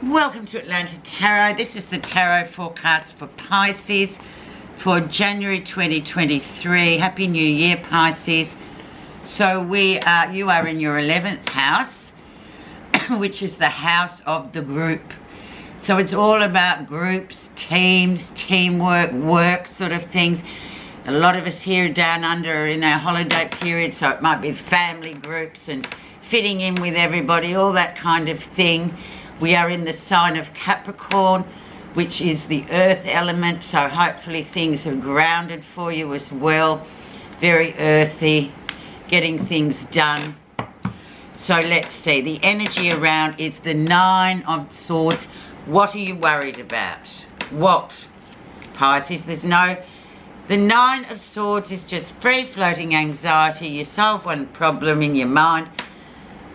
Welcome to Atlanta Tarot. This is the tarot forecast for Pisces for January 2023. Happy New Year, Pisces. So you are in your 11th house, which is the house of the group. So it's all about groups, teams, teamwork, work sort of things. A lot of us here down under are in our holiday period, so it might be family groups and fitting in with everybody, all that kind of thing. We are in the sign of Capricorn, which is the earth element, so hopefully things are grounded for you as well. Very earthy, getting things done. So let's see, the energy around is the Nine of Swords. What are you worried about? What? Pisces, the Nine of Swords is just free-floating anxiety. You solve one problem in your mind,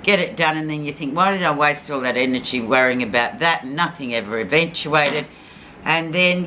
get it done, and then you think, why did I waste all that energy worrying about that? Nothing ever eventuated. And then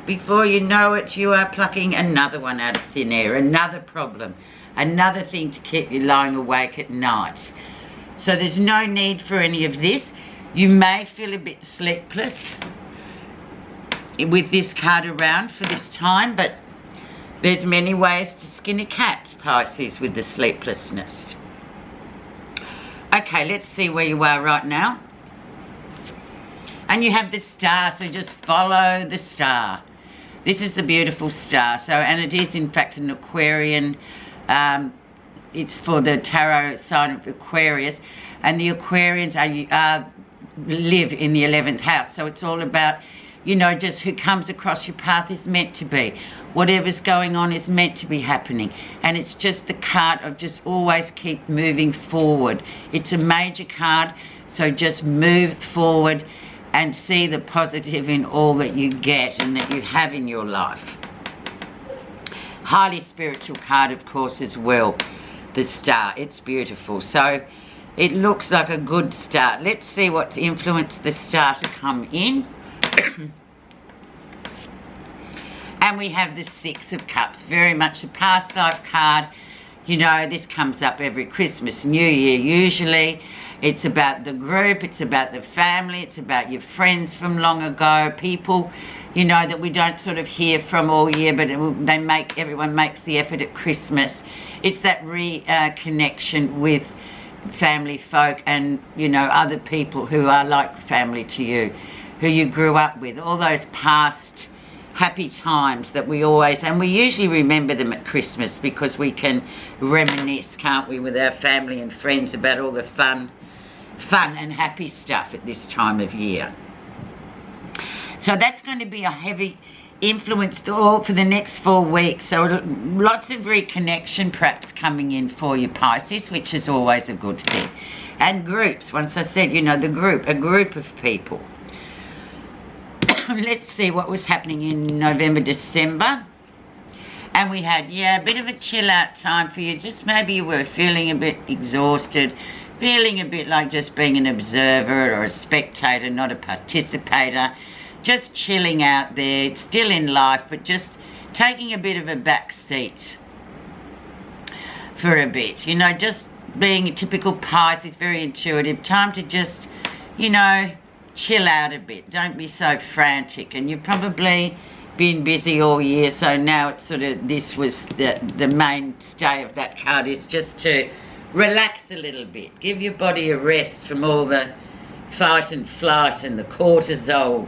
before you know it, you are plucking another one out of thin air, another problem, another thing to keep you lying awake at night. So there's no need for any of this. You may feel a bit sleepless with this card around for this time, but there's many ways to skin a cat, Pisces, with the sleeplessness. Okay, let's see where you are right now. And you have the star, so just follow the star. This is the beautiful star. So, and it is in fact an Aquarian. It's for the tarot sign of Aquarius, and the Aquarians live in the 11th house. So it's all about, just who comes across your path is meant to be. Whatever's going on is meant to be happening. And it's just the card of just always keep moving forward. It's a major card, so just move forward and see the positive in all that you get and that you have in your life. Highly spiritual card, of course, as well. The star, it's beautiful. So it looks like a good start. Let's see what's influenced the star to come in. And we have the Six of Cups, very much a past life card. This comes up every Christmas, New Year usually. It's about the group, it's about the family, it's about your friends from long ago, people, that we don't sort of hear from all year, but everyone makes the effort at Christmas. It's that reconnection with family folk and, other people who are like family to you, who you grew up with, all those past happy times that we usually remember them at Christmas because we can reminisce, can't we, with our family and friends about all the fun and happy stuff at this time of year. So that's going to be a heavy influence for the next 4 weeks. So lots of reconnection perhaps coming in for you, Pisces, which is always a good thing. And groups, once I said, a group of people. Let's see what was happening in November, December. And we had, a bit of a chill out time for you. Just maybe you were feeling a bit exhausted, feeling a bit like just being an observer or a spectator, not a participator. Just chilling out there, still in life, but just taking a bit of a back seat for a bit. Just being a typical Pisces, very intuitive. Time to just, chill out a bit. Don't be so frantic. And you've probably been busy all year, so now it's this was the mainstay of that card, is just to relax a little bit. Give your body a rest from all the fight and flight and the cortisol,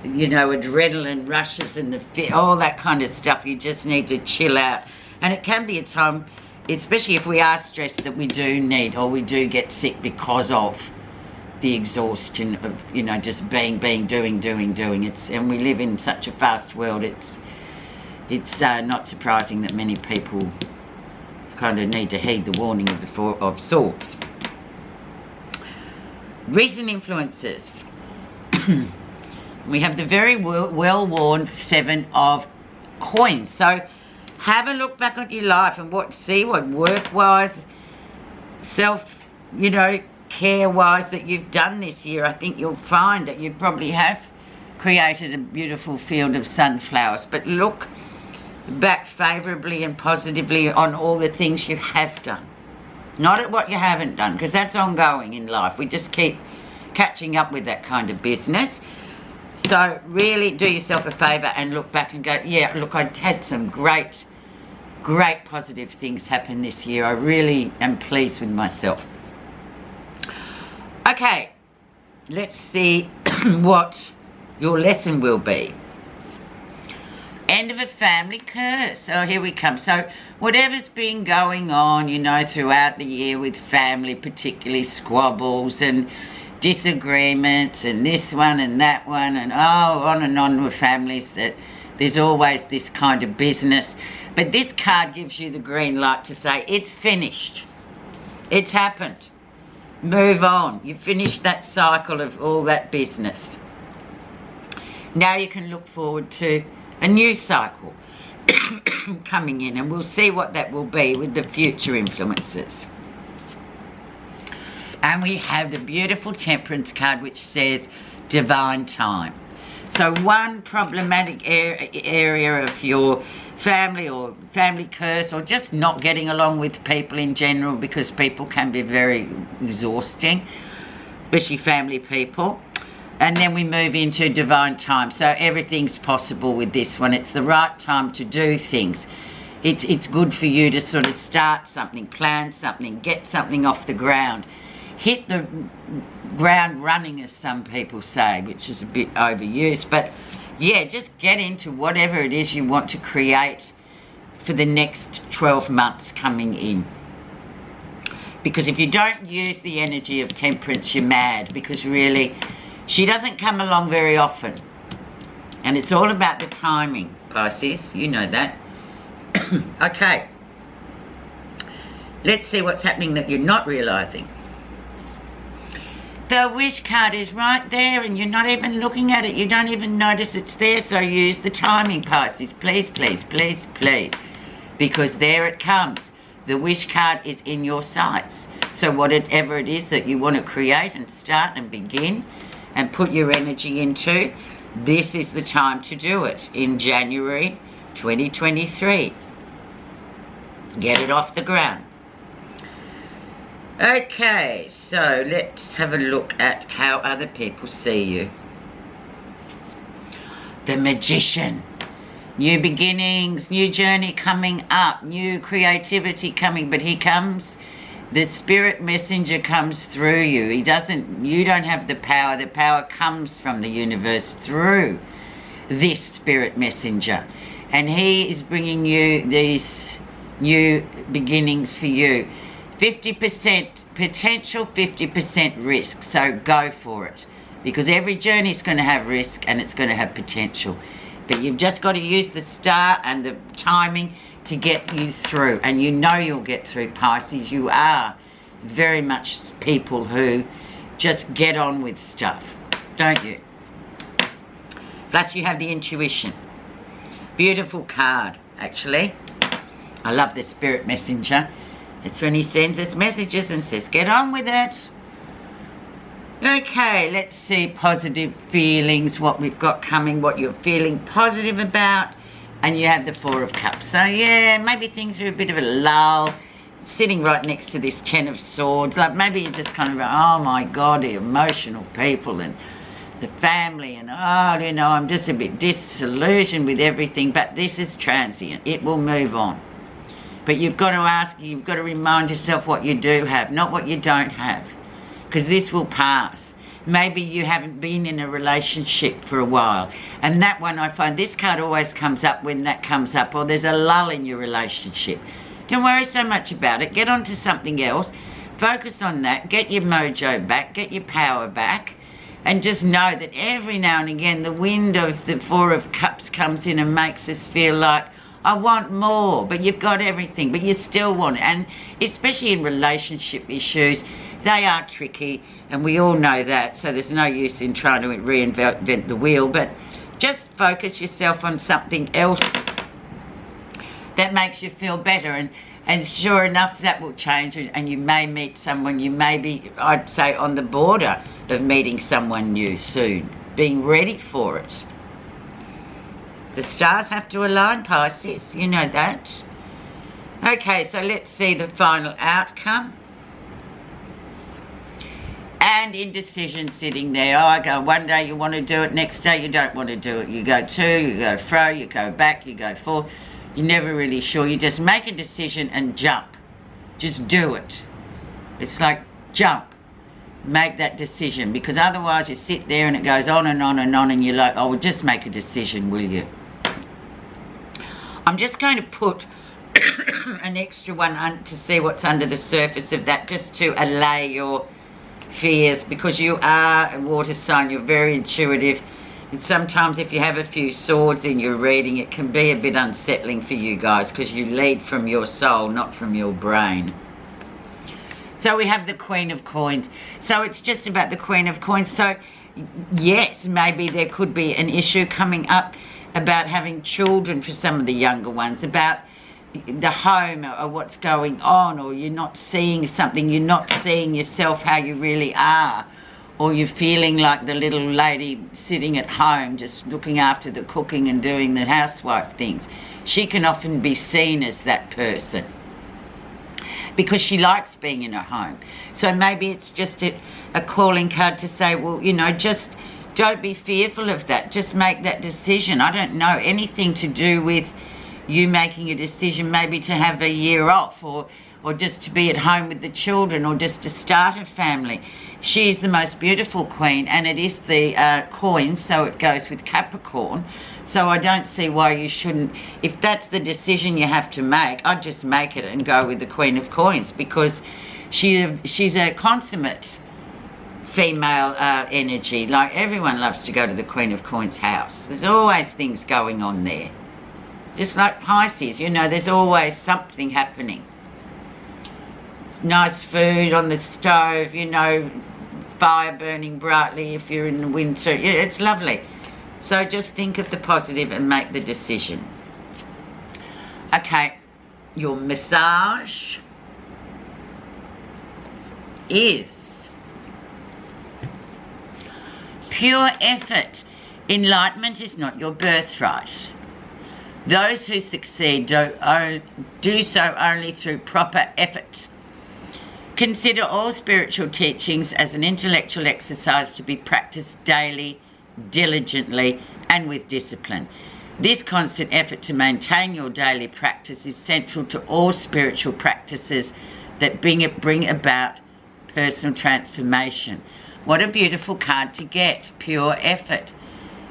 adrenaline rushes and all that kind of stuff. You just need to chill out. And it can be a time, especially if we are stressed, that we do need or we do get sick because of the exhaustion of, just doing. And we live in such a fast world, it's not surprising that many people kind of need to heed the warning of the Four of Swords. Recent influences. We have the very well-worn Seven of Coins. So have a look back at your life and see what work-wise, self, care-wise that you've done this year. I think you'll find that you probably have created a beautiful field of sunflowers. But look back favourably and positively on all the things you have done. Not at what you haven't done, because that's ongoing in life. We just keep catching up with that kind of business. So really do yourself a favour and look back and go, yeah, look, I had some great positive things happen this year. I really am pleased with myself. Okay, let's see what your lesson will be. End of a family curse. Oh, here we come. So whatever's been going on, you know, throughout the year with family, particularly squabbles and disagreements and this one and that one and on and on with families, that there's always this kind of business. But this card gives you the green light to say it's finished. It's happened. Move on. You've finished that cycle of all that business. Now you can look forward to a new cycle coming in, and we'll see what that will be with the future influences. And we have the beautiful Temperance card, which says divine time. So one problematic area of your family or family curse, or just not getting along with people in general, because people can be very exhausting, especially family people. And then we move into divine time. So everything's possible with this one. It's the right time to do things. It's good for you to sort of start something, plan something, get something off the ground. Hit the ground running, as some people say, which is a bit overused. But yeah, just get into whatever it is you want to create for the next 12 months coming in. Because if you don't use the energy of Temperance, you're mad, because really she doesn't come along very often. And it's all about the timing, Pisces. You know that. Okay. Let's see what's happening that you're not realising. The wish card is right there and you're not even looking at it. You don't even notice it's there. So use the timing, Pisces. Please, please, please, please. Because there it comes. The wish card is in your sights. So whatever it is that you want to create and start and begin and put your energy into, this is the time to do it in January 2023. Get it off the ground. Okay, so let's have a look at how other people see you. The Magician. New beginnings, new journey coming up, new creativity coming, but here comes the spirit messenger comes through you. You don't have the power comes from the universe through this spirit messenger. And he is bringing you these new beginnings for you. 50% potential, 50% risk. So go for it. Because every journey is going to have risk and it's going to have potential. But you've just got to use the star and the timing to get you through. And you know you'll get through, Pisces. You are very much people who just get on with stuff, don't you? Plus you have the intuition. Beautiful card, actually. I love the spirit messenger. It's when he sends us messages and says, get on with it. Okay, let's see positive feelings, what we've got coming, what you're feeling positive about. And you have the Four of Cups. So yeah, maybe things are a bit of a lull. Sitting right next to this Ten of Swords. Like maybe you're just kind of, oh my God, the emotional people and the family. And I'm just a bit disillusioned with everything. But this is transient. It will move on. But you've got to remind yourself what you do have, not what you don't have. Because this will pass. Maybe you haven't been in a relationship for a while. And that one, I find this card always comes up when that comes up, or there's a lull in your relationship. Don't worry so much about it. Get on to something else. Focus on that. Get your mojo back. Get your power back. And just know that every now and again, the wind of the Four of Cups comes in and makes us feel like, I want more, but you've got everything, but you still want it. And especially in relationship issues, they are tricky, and we all know that, so there's no use in trying to reinvent the wheel, but just focus yourself on something else that makes you feel better, and sure enough, that will change, and you may meet someone. You may be, I'd say, on the border of meeting someone new soon, being ready for it. The stars have to align, Pisces. You know that. Okay, so let's see the final outcome. and indecision sitting there. Oh, I go, one day you want to do it, next day you don't want to do it. You go to, you go fro, you go back, you go forth. You're never really sure. You just make a decision and jump. Just do it. It's like jump. Make that decision, because otherwise you sit there and it goes on and on and on, and you're like, oh, well, just make a decision, will you? I'm just going to put an extra one to see what's under the surface of that, just to allay your fears, because you are a water sign. You're very intuitive, and sometimes if you have a few swords in your reading, it can be a bit unsettling for you guys, because you lead from your soul, not from your brain. So we have the Queen of Coins. So it's just about the Queen of Coins. So yes, maybe there could be an issue coming up about having children for some of the younger ones, about the home or what's going on, or you're not seeing something, you're not seeing yourself how you really are, or you're feeling like the little lady sitting at home just looking after the cooking and doing the housewife things. She can often be seen as that person because she likes being in her home. So maybe it's just a calling card to say, well, you know, just don't be fearful of that. Just make that decision. I don't know, anything to do with you making a decision maybe to have a year off, or just to be at home with the children, or just to start a family. She is the most beautiful queen, and it is the coin, so it goes with Capricorn. So I don't see why you shouldn't. If that's the decision you have to make, I'd just make it and go with the Queen of Coins, because she's a consummate female energy. Like, everyone loves to go to the Queen of Coins house. There's always things going on there. Just like Pisces, you know, there's always something happening. Nice food on the stove, you know, fire burning brightly if you're in the winter. Yeah, it's lovely. So just think of the positive and make the decision. Okay, your massage is pure effort. Enlightenment is not your birthright. Those who succeed do so only through proper effort. Consider all spiritual teachings as an intellectual exercise to be practiced daily, diligently, and with discipline. This constant effort to maintain your daily practice is central to all spiritual practices that bring about personal transformation. What a beautiful card to get, pure effort.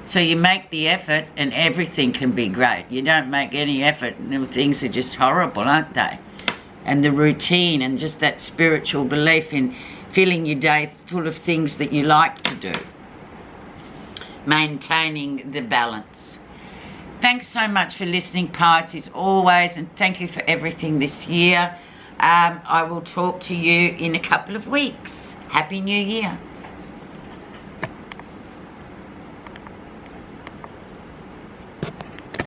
So you make the effort and everything can be great. You don't make any effort and things are just horrible, aren't they? And the routine and just that spiritual belief in filling your day full of things that you like to do. Maintaining the balance. Thanks so much for listening, Pisces, always, and thank you for everything this year. I will talk to you in a couple of weeks. Happy New Year.